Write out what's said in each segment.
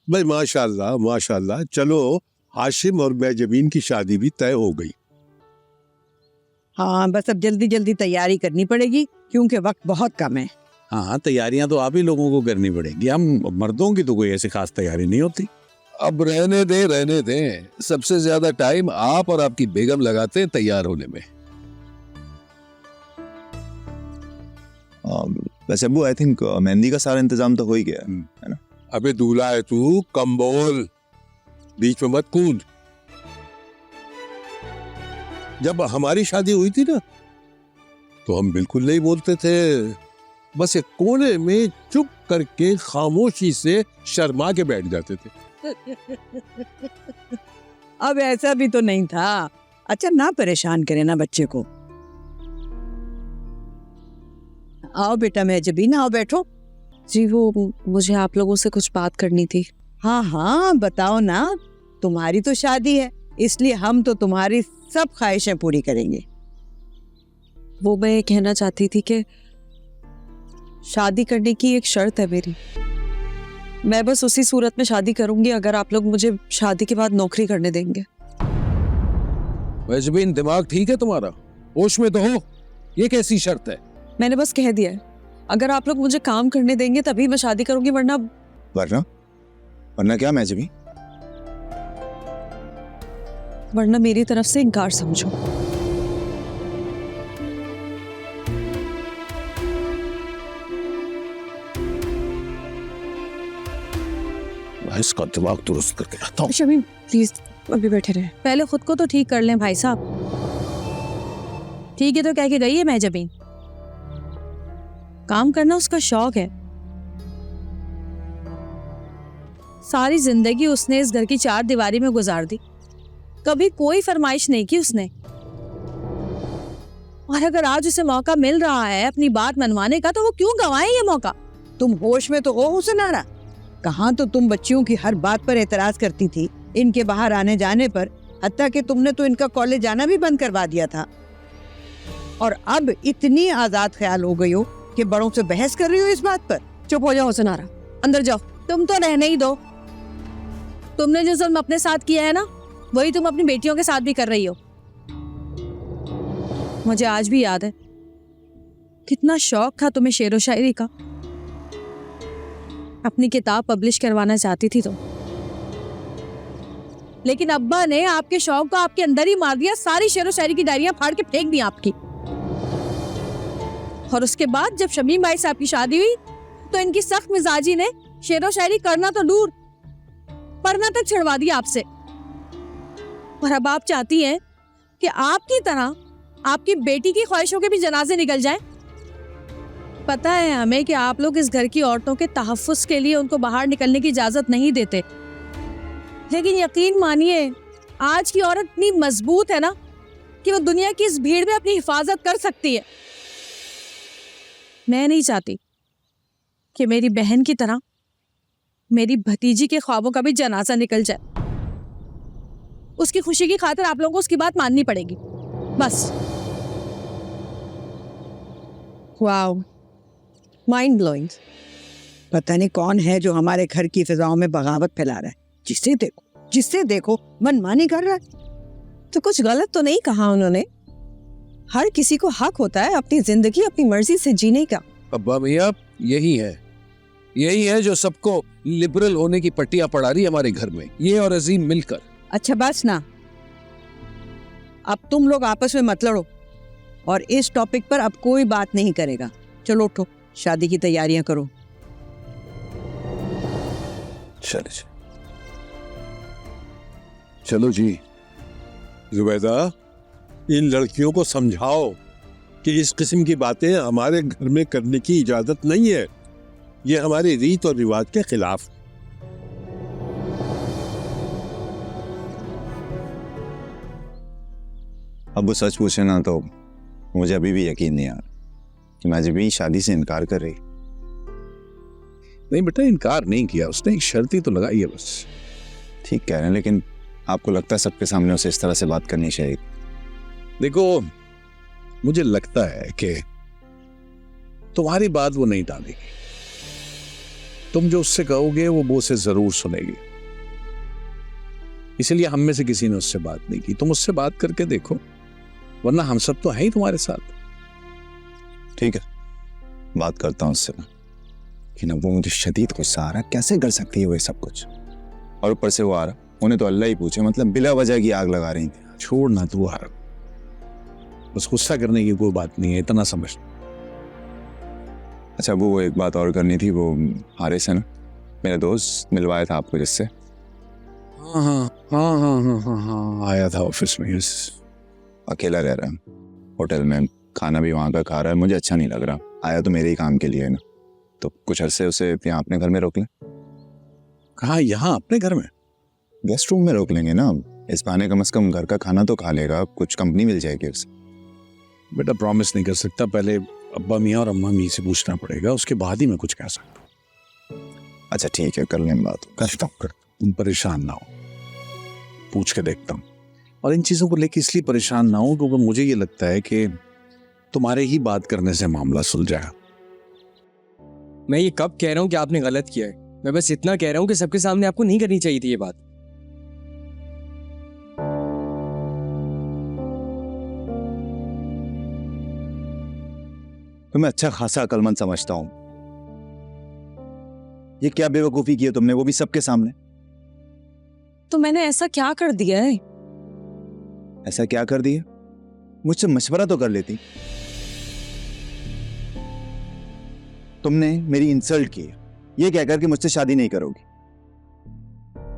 भाई माशाल्लाह माशाल्लाह। चलो हाशिम और मेजबीन की शादी भी तय हो गई। हाँ, बस अब जल्दी जल्दी तैयारी करनी पड़ेगी क्योंकि वक्त बहुत कम है। हाँ, तैयारियां तो आप ही लोगों को करनी पड़ेगी, हम मर्दों की तो कोई ऐसी खास तैयारी नहीं होती। अब रहने दें। सबसे ज्यादा टाइम आप और आपकी बेगम लगाते हैं तैयार होने में। वैसे अब्बू आई थिंक मेहंदी का सारा इंतजाम तो हो ही गया है ना? अबे दूल्हा है तू, कम बोल, बीच में मत कूद। जब हमारी शादी हुई थी ना तो हम बिल्कुल नहीं बोलते थे, बस एक कोने में चुप करके खामोशी से शर्मा के बैठ जाते थे। अब ऐसा भी तो नहीं था। अच्छा, ना परेशान करे ना बच्चे को। आओ बेटा मेजबीन, आओ बैठो। जी वो मुझे आप लोगों से कुछ बात करनी थी। हाँ हाँ बताओ ना, तुम्हारी तो शादी है इसलिए हम तो तुम्हारी सब ख्वाहिशें पूरी करेंगे। वो मैं कहना चाहती थी कि शादी करने की एक शर्त है मेरी। मैं बस उसी सूरत में शादी करूंगी अगर आप लोग मुझे शादी के बाद नौकरी करने देंगे। मेजबीन, दिमाग ठीक है तुम्हारा? होश में तो हो? ये कैसी शर्त है? मैंने बस कह दिया है, अगर आप लोग मुझे काम करने देंगे तभी मैं शादी करूंगी, वरना क्या मेजबीन? वरना मेरी तरफ से इनकार समझो। इसका दिमाग दुरुस्त करके आता हूँ। शमीम प्लीज अभी बैठे रहे, पहले खुद को तो ठीक कर लें भाई साहब। ठीक है तो कह के गई है मेजबीन, काम करना उसका शौक है। सारी जिंदगी उसने इस घर की चार दीवारी में गुजार दी, कभी कोई फरमाइश नहीं की उसने। और अगर आज उसे मौका मिल रहा है अपनी बात मनवाने का तो वो क्यों गंवाए ये मौका। तुम होश में तो हो हुसैनारा? कहाँ तो तुम बच्चियों की हर बात पर एतराज करती थी, इनके बाहर आने जाने पर, हत्ता कि तुमने तो इनका कॉलेज जाना भी बंद करवा दिया था। और अब इतनी आजाद ख्याल हो गई हो कि बड़ों से बहस कर रही हो इस बात पर। चुप हो जाओ हुसैनारा, अंदर जाओ। तुम तो रहने ही दो। तुमने जो जुल्म अपने साथ किया है ना, वही तुम अपनी बेटियों के साथ भी कर रही हो। मुझे आज भी याद है कितना शौक था तुम्हें शेरो शायरी का। अपनी किताब पब्लिश करवाना चाहती थी तुम, लेकिन अब्बा ने आपके शौक को आपके अंदर ही मार दिया। सारी शेरो शायरी की डायरियां फाड़ के फेंक दी आपकी। और उसके बाद जब शमीम भाई साहब की शादी हुई तो इनकी सख्त मिजाजी ने शेरो शायरी करना तो दूर, पढ़ना तक छुड़वा दिया आपसे। और अब आप चाहती हैं कि आपकी तरह आपकी बेटी की ख्वाहिशों के भी जनाजे निकल जाएं। पता है हमें कि आप लोग इस घर की औरतों के तहफ्फुज़ के लिए उनको बाहर निकलने की इजाजत नहीं देते, लेकिन यकीन मानिए आज की औरत इतनी मजबूत है ना कि वो दुनिया की इस भीड़ में अपनी हिफाजत कर सकती है। मैं नहीं चाहती कि मेरी बहन की तरह मेरी भतीजी के ख्वाबों का भी जनाजा निकल जाए। उसकी खुशी की खातिर आप लोगों को उसकी बात माननी पड़ेगी बस। Wow, mind blowing. पता नहीं कौन है जो हमारे घर की फिजाओं में बगावत फैला रहा है। जिससे देखो मनमानी कर रहा है। तो कुछ गलत तो नहीं कहा उन्होंने। हर किसी को हक होता है अपनी जिंदगी अपनी मर्जी से जीने का। अब्बा मियाँ यही है जो सबको लिबरल होने की पट्टियां पड़ा रही हमारे घर में, ये और अजीम मिलकर। अच्छा बस ना, अब तुम लोग आपस में मत लड़ो और इस टॉपिक पर अब कोई बात नहीं करेगा। चलो उठो, शादी की तैयारियां करो। चलो जी। जुबैदा, इन लड़कियों को समझाओ कि इस किस्म की बातें हमारे घर में करने की इजाजत नहीं है। ये हमारी रीत और रिवाज के खिलाफ। अब वो सच पूछे ना तो मुझे अभी भी यकीन नहीं आ रहा कि मेजबीन शादी से इनकार कर रही। नहीं बेटा, इनकार नहीं किया उसने, एक शर्त ही तो लगाई है बस। ठीक कह रहे हैं, लेकिन आपको लगता है सबके सामने उसे इस तरह से बात करनी चाहिए? देखो, मुझे लगता है कि तुम्हारी बात वो नहीं टालेगी। तुम जो उससे कहोगे वो उसे जरूर सुनेगी, इसलिए हम में से किसी ने उससे बात नहीं की। तुम उससे बात करके देखो, वरना हम सब तो हैं ही तुम्हारे साथ। ठीक है, बात करता हूँ उससे ना, कि ना वो मुझे शदीद गुस्सा आ रहा, कैसे कर सकती है वो ये सब कुछ, और ऊपर से वो आ रहा, उन्हें तो अल्लाह ही पूछे, मतलब बिला वजह की आग लगा रही थी। छोड़ ना तू आ, बस गुस्सा करने की कोई बात नहीं है, इतना समझ। अच्छा वो एक बात और करनी थी, वो हारिस है ना, मेरा दोस्त, मिलवाया था आपको जिससे। हाँ हाँ हाँ हाँ हाँ हाँ हाँ, आया था ऑफिस में। यस, अकेला रह रहा है होटल में, खाना भी वहाँ का खा रहा है, मुझे अच्छा नहीं लग रहा। आया तो मेरे ही काम के लिए है ना, तो कुछ अरसे उसे यहाँ अपने घर में रोक लें। कहा यहाँ अपने घर में? गेस्ट रूम में रोक लेंगे ना, इस बहाने कम से कम घर का खाना तो खा लेगा, कुछ कंपनी मिल जाएगी उसे। बेटा प्रॉमिस नहीं कर सकता, पहले अब्बा मियाँ और अम्मा मियाँ से पूछना पड़ेगा, उसके बाद ही मैं कुछ कह सकता हूँ। अच्छा ठीक है, कर लें बात, करता हूँ। तुम परेशान ना हो, पूछ के देखता हूँ। और इन चीज़ों को लेकर इसलिए परेशान ना हो क्योंकि मुझे ये लगता है कि तुम्हारे ही बात करने से मामला सुलझाएगा। मैं ये कब कह रहा हूँ कि आपने गलत किया है, मैं बस इतना कह रहा हूँ कि सबके सामने आपको नहीं करनी चाहिए थी ये बात। तो मैं अच्छा खासा अक्लमंद समझता हूँ, ये क्या बेवकूफी की है तुमने, वो भी सबके सामने। तो मैंने ऐसा क्या कर दिया है? ऐसा क्या कर दिया? मुझसे मशवरा तो कर लेती। तुमने मेरी इंसल्ट की, ये कहकर कि मुझसे शादी नहीं करोगी।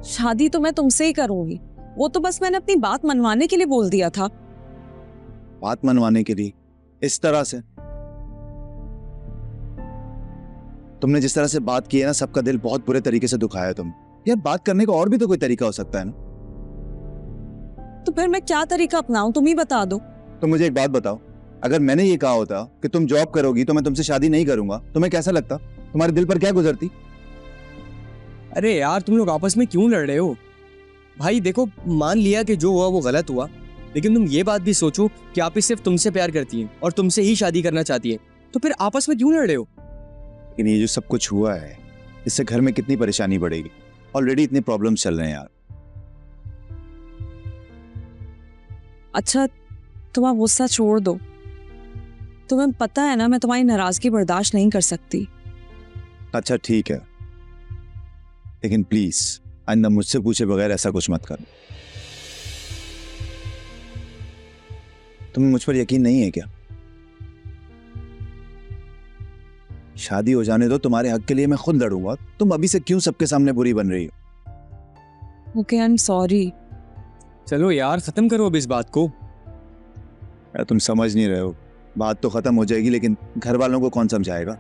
शादी तो मैं तुमसे ही करूंगी, वो तो बस मैंने अपनी बात मनवाने के लिए बोल दिया था। बात मनवाने के लिए? इस तरह से? तुमने जिस तरह से बात की है ना, सबका दिल बहुत बुरे तरीके से दुखाया तुम। यार बात करने का और भी तो कोई तरीका हो सकता है ना। तो फिर मैं क्या तरीका अपनाऊं, तुम ही बता दो। तो मुझे एक बात बताओ, अगर मैंने ये कहा होता कि तुम जॉब करोगी तो मैं तुमसे शादी नहीं करूंगा, तुम्हें कैसा लगता? तुम्हारे दिल पर क्या गुजरती? अरे यार तुम लोग आपस में क्यों लड़ रहे हो? भाई देखो, मान लिया कि जो हुआ वो गलत हुआ, लेकिन तुम ये बात भी सोचो कि आप सिर्फ तुमसे प्यार करती हैं और तुमसे ही शादी करना चाहती है, तो फिर आपस में क्यों लड़ रहे हो? लेकिन ये जो सब कुछ हुआ है, इससे घर में कितनी परेशानी बढ़ेगी। ऑलरेडी इतने प्रॉब्लम्स चल रहे हैं यार। अच्छा तुम आप गुस्सा छोड़ दो, तुम्हें पता है ना मैं तुम्हारी नाराजगी बर्दाश्त नहीं कर सकती। अच्छा ठीक है, लेकिन प्लीज आइंदा मुझसे पूछे बगैर ऐसा कुछ मत कर। तुम्हें मुझ पर यकीन नहीं है क्या? शादी हो जाने दो, तुम्हारे हक के लिए मैं खुद लड़ूंगा। तुम अभी से क्यों सबके सामने बुरी बन रही हो? Okay I am sorry. चलो यार खत्म करो अब इस बात को। यार तुम समझ नहीं रहे हो, बात तो खत्म हो जाएगी लेकिन घर वालों को कौन समझाएगा?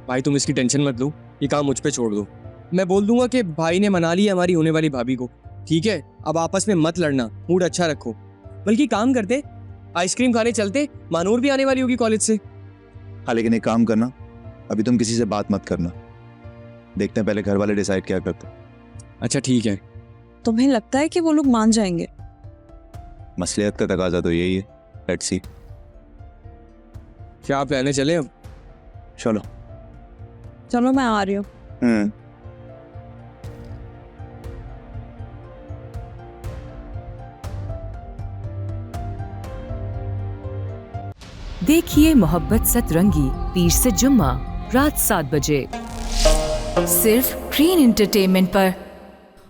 भाई तुम इसकी टेंशन मत लो, ये काम मुझ पे छोड़ दो। मैं बोल दूंगा कि भाई ने मना लिया हमारी होने वाली भाभी को, ठीक है? अब आपस में मत लड़ना, मूड अच्छा रखो। बल्कि काम करते, आइसक्रीम खाने चलते, मानूर भी आने वाली होगी कॉलेज से। हाँ लेकिन एक काम करना, अभी तुम किसी से बात मत करना, देखते हैं पहले घर वाले डिसाइड क्या करते। अच्छा ठीक है। तुम्हें लगता है कि वो लोग मान जाएंगे? मसलियत का तकाजा तो यही है, लेट्स सी। क्या आप रहने चले अब? चलो। चलो मैं आ रही हूँ। देखिए मोहब्बत सतरंगी पीर से जुम्मा रात 7 बजे सिर्फ ग्रीन एंटरटेनमेंट पर।